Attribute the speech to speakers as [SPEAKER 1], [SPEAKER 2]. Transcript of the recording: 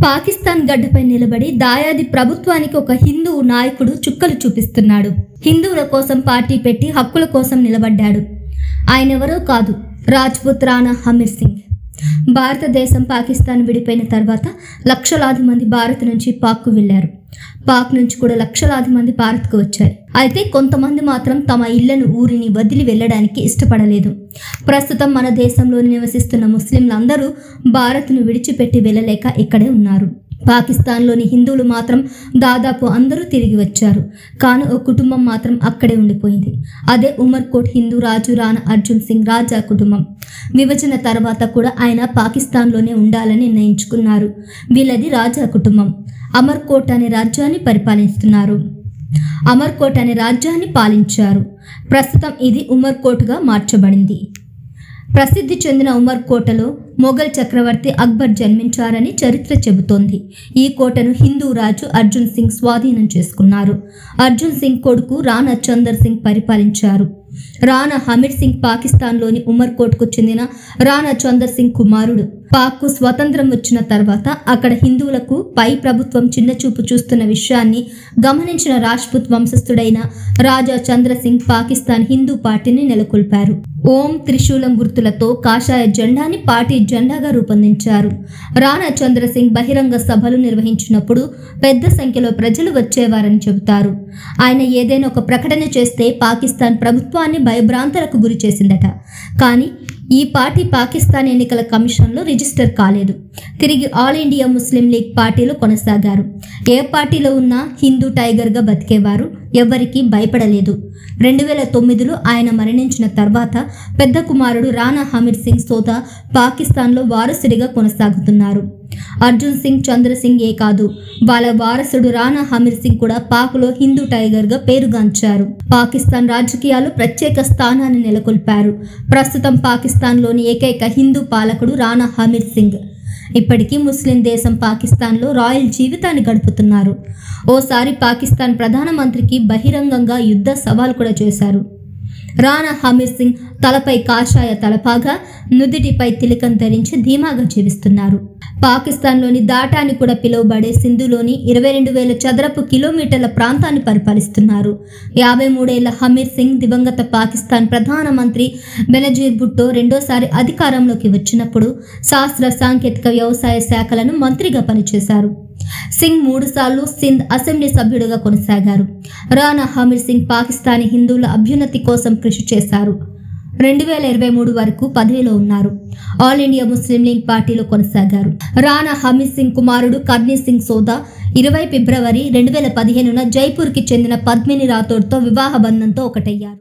[SPEAKER 1] పాకిస్తాన్ గడ్డపై నిలబడి దాయాది ప్రభుత్వానికి ఒక హిందూ నాయకుడు చుక్కలు చూపిస్తున్నాడు. హిందువుల కోసం పార్టీ పెట్టి హక్కుల కోసం నిలబడ్డాడు. ఆయనెవరో కాదు, రాజ్పుత్ రాణా హమీర్ సింగ్. భారతదేశం పాకిస్తాన్ విడిపోయిన తర్వాత లక్షలాది మంది భారత్ నుంచి పాక్కు వెళ్లారు. పాక్ నుంచి కూడా లక్షలాది మంది భారత్కు వచ్చారు. అయితే కొంతమంది మాత్రం తమ ఇళ్లను ఊరిని వదిలి వెళ్ళడానికి ఇష్టపడలేదు. ప్రస్తుతం మన దేశంలో నివసిస్తున్న ముస్లింలందరూ భారత్ను విడిచిపెట్టి వెళ్ళలేక ఇక్కడే ఉన్నారు. పాకిస్తాన్లోని హిందువులు మాత్రం దాదాపు అందరూ తిరిగి వచ్చారు. కానీ ఓ కుటుంబం మాత్రం అక్కడే ఉండిపోయింది. అదే ఉమర్కోట్ హిందూ రాజు రాణా అర్జున్ సింగ్ రాజా కుటుంబం. విభజన తర్వాత కూడా ఆయన పాకిస్తాన్లోనే ఉండాలని నిర్ణయించుకున్నారు. వీళ్ళది రాజా కుటుంబం. అమర్కోట్ అనే రాజ్యాన్ని పరిపాలిస్తున్నారు. అమర్కోట్ అనే రాజ్యాన్ని పాలించారు. ప్రస్తుతం ఇది ఉమర్కోట్గా మార్చబడింది. ప్రసిద్ధి చెందిన ఉమర్కోటలో మొఘల్ చక్రవర్తి అక్బర్ జన్మించారని చరిత్ర చెబుతోంది. ఈ కోటను హిందూ రాజు అర్జున్ సింగ్ స్వాధీనం చేసుకున్నారు. అర్జున్ సింగ్ కొడుకు రాణా చందర్ సింగ్ పరిపాలించారు. రాణా హమీర్ సింగ్ పాకిస్తాన్లోని ఉమర్కోట్కు చెందిన రాణా చందర్ సింగ్ కుమారుడు. పాక్కు స్వతంత్రం వచ్చిన తర్వాత అక్కడ హిందువులకు పై ప్రభుత్వం చిన్నచూపు చూస్తున్న విషయాన్ని గమనించిన రాజ్పుత్ వంశస్థుడైన రాజా చంద్ర సింగ్ పాకిస్తాన్ హిందూ పార్టీని నెలకొల్పారు. ఓం త్రిశూలం గుర్తులతో కాషాయ జెండాని పార్టీ జెండాగా రూపొందించారు. రాణా చంద్ర సింగ్ బహిరంగ సభలు నిర్వహించినప్పుడు పెద్ద సంఖ్యలో ప్రజలు వచ్చేవారని చెబుతారు. ఆయన ఏదైనా ఒక ప్రకటన చేస్తే పాకిస్తాన్ ప్రభుత్వాన్ని భయభ్రాంతులకు గురి చేసిందట. కానీ ఈ పార్టీ పాకిస్తాన్ ఎన్నికల కమిషన్లో రిజిస్టర్ కాలేదు. తిరిగి ఆల్ ఇండియా ముస్లిం లీగ్ పార్టీలో కొనసాగారు. ఏ పార్టీలో ఉన్నా హిందూ టైగర్గా బతికేవారు. ఎవరికీ భయపడలేదు. 2009లో ఆయన మరణించిన తర్వాత పెద్ద కుమారుడు రాణా హమీర్ సింగ్ సోదా పాకిస్తాన్లో వారసుడిగా కొనసాగుతున్నారు. అర్జున్ సింగ్ చంద్ర సింగ్ ఏ కాదు, వాళ్ళ వారసుడు రాణా హమీర్ సింగ్ కూడా పాక్లో హిందూ టైగర్గా పేరుగాంచారు. పాకిస్తాన్ రాజకీయాల్లో ప్రత్యేక స్థానాన్ని నెలకొల్పారు. ప్రస్తుతం పాకిస్తాన్లోని ఏకైక హిందూ పాలకుడు రాణా హమీర్ సింగ్. ఇప్పటికీ ముస్లిం దేశం పాకిస్తాన్లో రాయల్ జీవితాన్ని గడుపుతున్నారు. ఓసారి పాకిస్తాన్ ప్రధానమంత్రికి బహిరంగంగా యుద్ధ సవాల్ కూడా చేశారు. రాణా హమీర్ సింగ్ తలపై కాషాయ తలపాగా, నుదిటిపై తిలకం ధరించి ధీమాగా జీవిస్తున్నారు. పాకిస్తాన్లోని దాటా అని కూడా పిలువబడే సింధులోని 22,000 చదరపు కిలోమీటర్ల ప్రాంతాన్ని పరిపాలిస్తున్నారు. 53 ఏళ్ల హమీర్ సింగ్ దివంగత పాకిస్తాన్ ప్రధానమంత్రి బెనజీర్ భుట్టో రెండోసారి అధికారంలోకి వచ్చినప్పుడు శాస్త్ర సాంకేతిక వ్యవసాయ శాఖలను మంత్రిగా పనిచేశారు. సింగ్ 3 సార్లు సింధ్ అసెంబ్లీ సభ్యుడిగా కొనసాగారు. రాణా హమీర్ సింగ్ పాకిస్తానీ హిందువుల అభ్యున్నతి కోసం కృషి చేశారు. 2023 వరకు పదవిలో ఉన్నారు. ఆల్ ఇండియా ముస్లిం లీగ్ పార్టీలో కొనసాగారు. రాణా హమీర్ సింగ్ కుమారుడు కర్నీ సింగ్ సోదా 20 ఫిబ్రవరి 2015న జైపూర్కి చెందిన పద్మిని రాథోడ్తో వివాహ బంధంతో ఒకటయ్యారు.